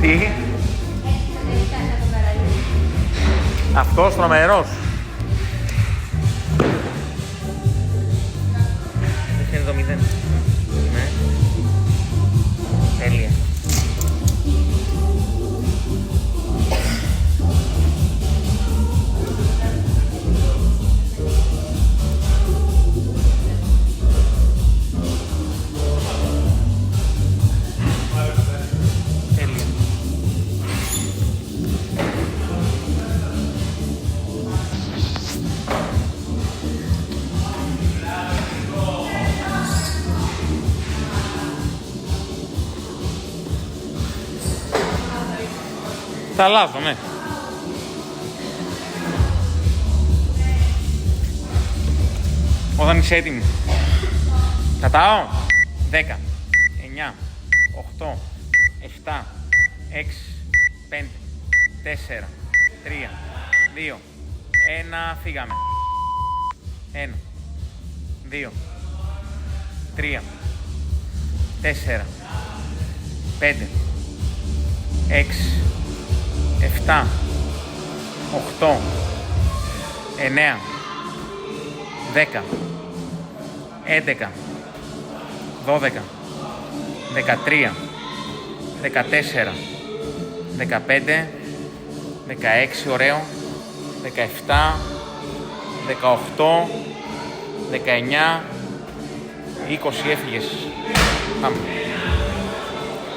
Τι? Αυτός τρομερός. Είναι το 0. Ναι. Τέλεια. Θα αλλάζω, ναι. Όταν είσαι έτοιμη. Κατάω. 10, 9, 8, 7, 6, 5, 4, 3, 2, 1, φύγαμε. 1, 2, 3, 4, 5, 6, 7, 8, 9, 10, 11, 12, 13, 14, 15, 16, ωραίο, 17, 18, 19, 20, έφυγες. Πάμε.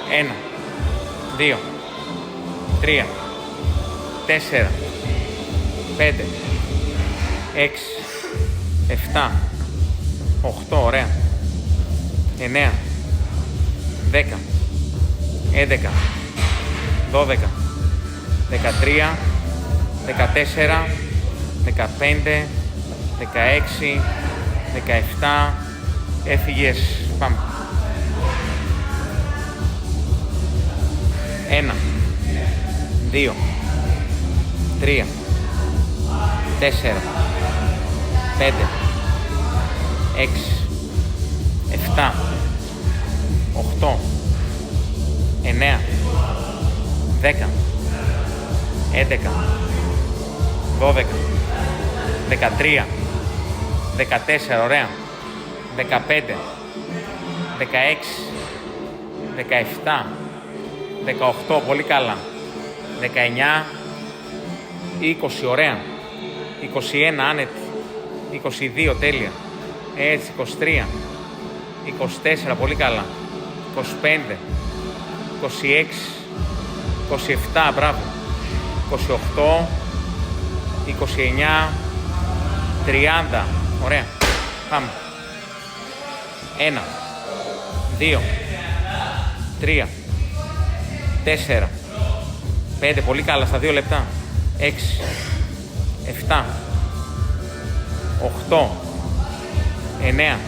1, 2, 3, 4, 5, 6, 7, 8, ωραία. 9, 10, 11, 12, 13, 14, 15, 16, 17, έφυγες. Πάμε. 1, 2, 3, 4, 5, 6, 7, 8, 9, 10, 11, 12, 13, 14, ωραία. 15, 16, 17, 18, πολύ καλά. 19, 20, ωραία. 21, άνετη. 22, τέλεια. Έτσι, 23, 24, πολύ καλά. 25, 26, 27, μπράβο. 28, 29, 30, ωραία. Πάμε. 1, 2, 3, 4, 5, πολύ καλά, στα 2 λεπτά. 6, 7, 8, 9,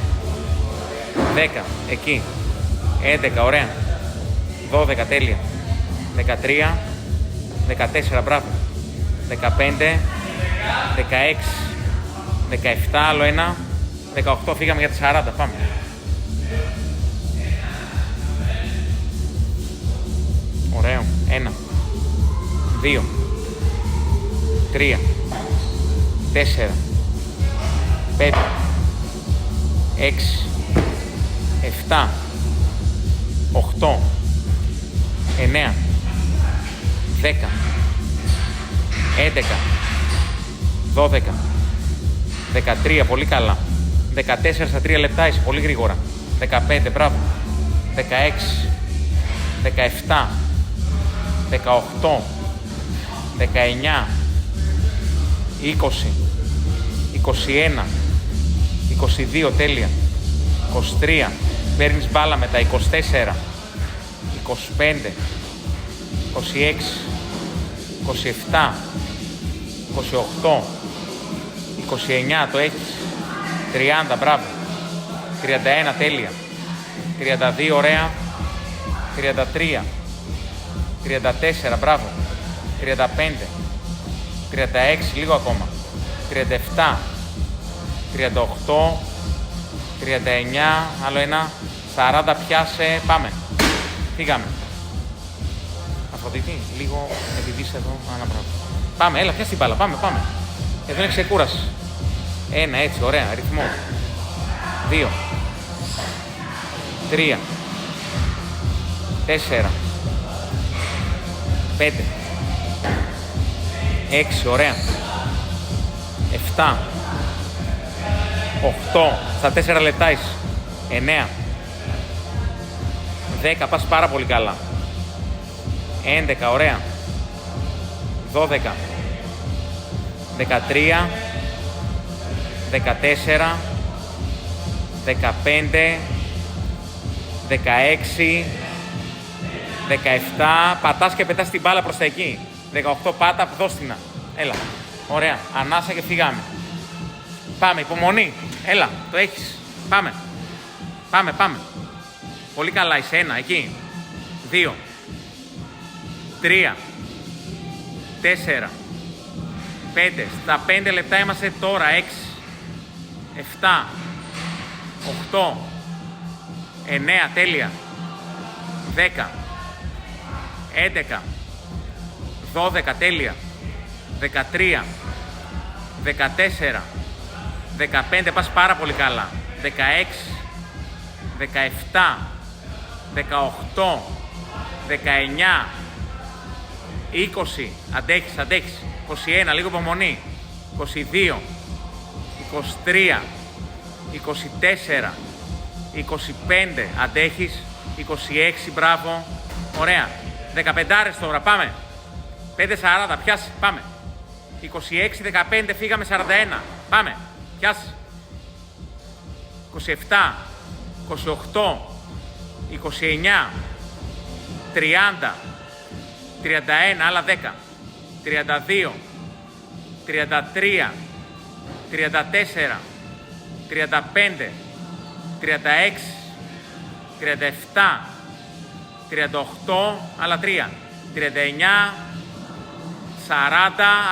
10, εκεί. 11, ωραία. 12, τέλεια. 13, 14, μπράβο. 15, 16, 17, άλλο ένα. 18, φύγαμε για τις 40, πάμε. Ωραίο. 1, 2, 3, 4, 5, 6, 7, 8, 9, 10, 11, 12, 13, πολύ καλά. 14 στα 3 λεπτά είσαι, πολύ γρήγορα. 15, μπράβο. 16, 17, 18, 19, 20, 21, 22, τέλεια. 23, παίρνεις μπάλα μετά. 24, 25, 26, 27, 28, 29, το έχεις. 30, μπράβο. 31, τέλεια. 32, ωραία. 33, 34, μπράβο. 35, 36, λίγο ακόμα. 37, 38, 39, άλλο ένα. 40, πιάσε, πάμε. Φύγαμε. Αφροδίτη, λίγο επειδή είσαι εδώ, αναπράγμα. Πάμε, έλα, πιάσ' την μπάλα, πάμε. Εδώ είναι ξεκούραση. 1, έτσι, ωραία, ρυθμό. 2, 3, 4, 5, 6, ωραία. 7, 8, στα 4 λεπτά είσαι. 9, 10, πας πάρα πολύ καλά. 11, ωραία. 12, 13, 14, 15, 16, 17, πατάς και πετάς την μπάλα προς τα εκεί. 18, πάτα, δώστηνα. Έλα, ωραία, ανάσα και φύγαμε. Πάμε, υπομονή, έλα, το έχεις. Πάμε. Πολύ καλά, είσαι 1, εκεί. 2, 3, 4, 5, στα 5 λεπτά είμαστε τώρα, 6, 7, 8, 9, τέλεια, 10, 11, 12, τέλεια, 13, 14, 15, πας πάρα πολύ καλά, 16, 17, 18, 19, 20, αντέχεις, 21, λίγο υπομονή, 22, 23, 24, 25, αντέχεις, 26, μπράβο, ωραία, 15 τώρα, πάμε, 5-40, πιάσε, πάμε, 26-15, φύγαμε 41, πάμε, πιάσε, 27, 28, 29, 30, 31, άλλα 10, 32, 33, 34, 35, 36, 37, 38, άλλα 3, 39, 40,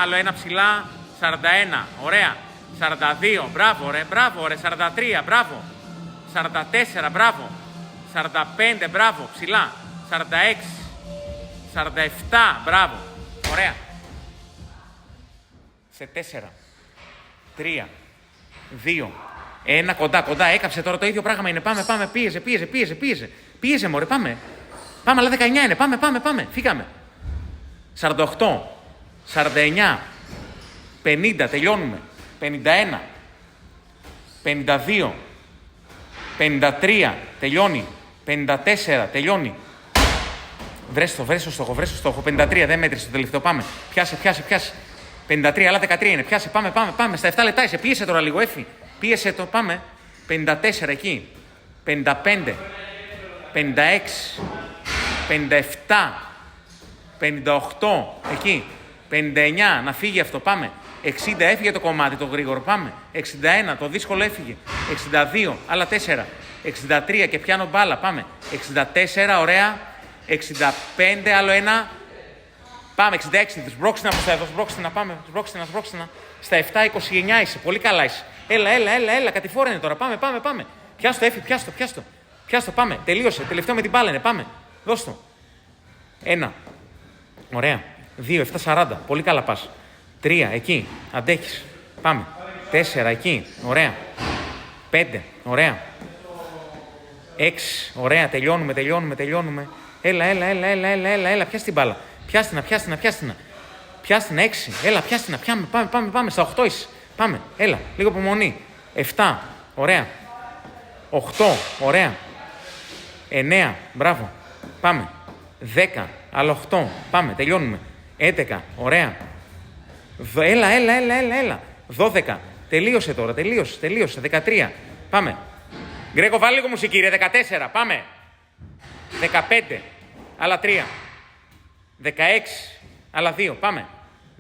άλλο ένα ψηλά, 41, ωραία, 42, μπράβο ρε, 43, μπράβο, 44, μπράβο, 45, μπράβο, ψηλά, 46, 47, μπράβο, ωραία. Σε 4, 3, 2, 1, κοντά, έκαψε τώρα το ίδιο πράγμα είναι, πάμε, πίεζε μωρέ, πάμε, αλλά 19 είναι, πάμε, φύγαμε. 48, 49, 50, τελειώνουμε, 51, 52, 53, τελειώνει, 54, τελειώνει. Βρες το στόχο, 53, δεν μέτρησε το τελευταίο, πάμε, πιάσε. 53, άλλα 13 είναι, πιάσε, πάμε, στα 7 λεπτά είσαι, πίεσε τώρα λίγο, έφη, πίεσε το, πάμε, 54 εκεί, 55, 56, 57, 58, εκεί, 59, να φύγει αυτό, πάμε, 60, έφυγε το κομμάτι το γρήγορο, πάμε, 61, το δύσκολο έφυγε, 62, άλλα 4, 63 και πιάνω μπάλα, πάμε, 64, ωραία, 65, άλλο ένα, πάμε, 66, σμπρώξινα προς τα εδώ, σμπρώξινα, στα 7, 29 είσαι, πολύ καλά είσαι, έλα, κατηφόρενε τώρα, πάμε, πιάστο, έφη, πιάστο, πάμε, τελείωσε, τελευταίο με την μπάλα είναι, πάμε, δώσ' το, 1, ωραία, 2, 7, 40, πολύ καλά πας, 3, εκεί, αντέχεις, πάμε, 4, εκεί, ωραία, 5, ωραία, 6, ωραία, τελειώνουμε, έλα, πιάσ' την μπάλα, πιάστηνα, 6, έλα, πιάστηνα, πάμε, στα 8 είσαι, πάμε, έλα, λίγο υπομονή, 7, ωραία, 8, ωραία, 9, μπράβο, πάμε, 10, άλλο 8, πάμε, τελειώνουμε, 11, ωραία, έλα, 12, τελείωσε τώρα, τελείωσε, 13, πάμε, Γκρέκο, βάλει λίγο μουσική, ρε, 14, πάμε, 15, άλλα 3, 16, άλλα 2, πάμε,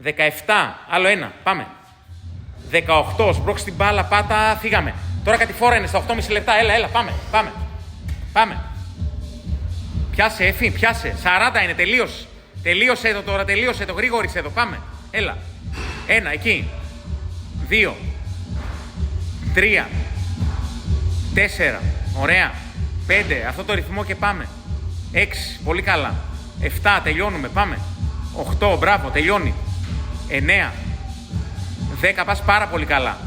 17, άλλο 1, πάμε, 18, σμπρώξει την μπάλα, πάτα, φύγαμε, τώρα κατηφόρα είναι στα 8,5 λεπτά, έλα, πάμε, πιάσε, Εφή, πιάσε, 40 είναι, τελείωσε εδώ τώρα, γρήγορησε εδώ, πάμε, έλα, 1, εκεί, 2, 3, 4, ωραία, 5, αυτό το ρυθμό και πάμε, 6, πολύ καλά, 7, τελειώνουμε, πάμε. 8, μπράβο, τελειώνει. 9, 10, πας πάρα πολύ καλά.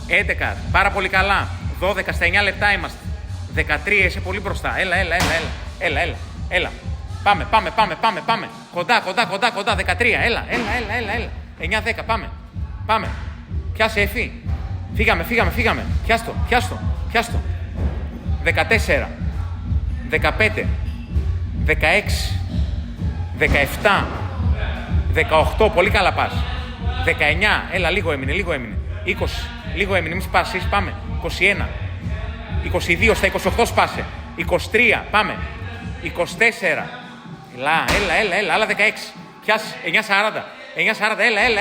11, πάρα πολύ καλά. 12, στα 9 λεπτά είμαστε. 13, είσαι πολύ μπροστά. Έλα. Πάμε. Κοντά. 13, έλα. 9, 10, πάμε. Πιάσε, Εφή. Φύγαμε. Πιάστο. 14, 15, 16, 17, 18, πολύ καλά πας. 19, έλα, λίγο έμεινε. 20, λίγο έμεινε, μη σπάσεις, πάμε. 21, 22, στα 28 σπάσε. 23, πάμε. 24, έλα, άλλα 16. Πιάσε, 9.40,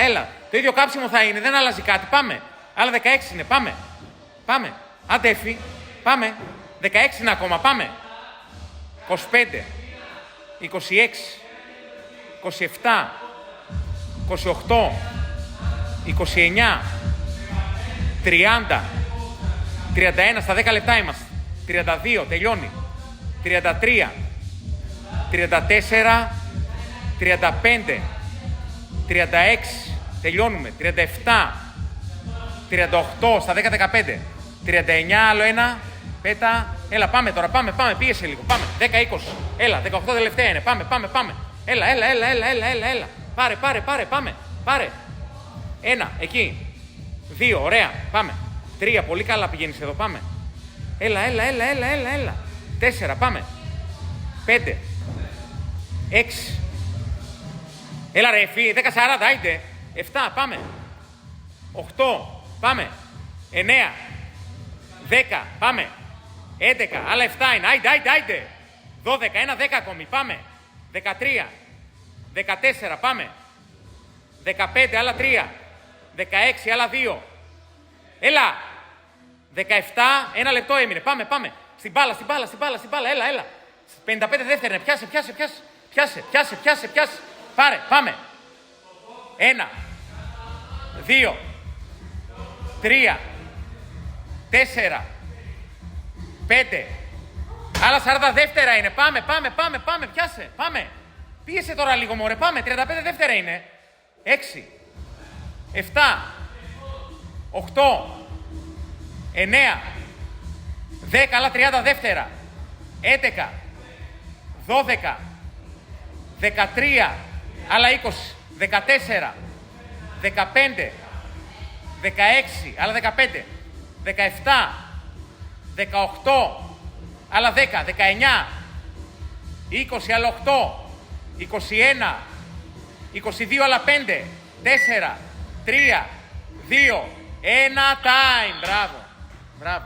έλα. Το ίδιο κάψιμο θα είναι, δεν αλλάζει κάτι, πάμε. Άλλα 16 είναι, πάμε. Άντε, Εφή, πάμε. 16 είναι ακόμα, πάμε. 25, 26, 27, 28, 29, 30, 31, στα 10 λεπτά είμαστε. 32, τελειώνει. 33, 34, 35, 36, τελειώνουμε. 37, 38, στα 10-15, 39, άλλο ένα, πέτα, έλα, πάμε τώρα, πάμε, πίεσε λίγο, πάμε, 10-20, έλα, 18 τελευταία είναι, πάμε, έλα, πάρε, 1, εκεί, 2, ωραία, πάμε, 3, πολύ καλά πηγαίνεις εδώ, πάμε, έλα, 4, πάμε, 5, 6, έλα ρε Εφή, 10-40, άιντε, 7, πάμε, 8, πάμε, 9, 10, πάμε, 11, άλλα 7 είναι, άιντε, 12, ένα 10 ακόμη, πάμε, 13, 14, πάμε, 15, άλλα 3, 16, άλλα 2, έλα, 17, ένα λεπτό έμεινε, πάμε, στην μπάλα, έλα, 55 δεύτερη, πιάσε, πάρε, πάμε, 1, 2, 3, 4, 5, άλλα 40 δεύτερα είναι, πάμε, πιάσε, πάμε, πίεσε τώρα λίγο μωρέ, πάμε, 35 δεύτερα είναι, 6, 7, 8, 9, 10, άλλα 30 δεύτερα, 11, 12, 13, άλλα 20, 14, 15, 16, άλλα 15, 17, 18, άλλα 10, 19, 20, άλλα 8, 21, 22, άλλα 5, 4, 3, 2, 1, time. Μπράβο.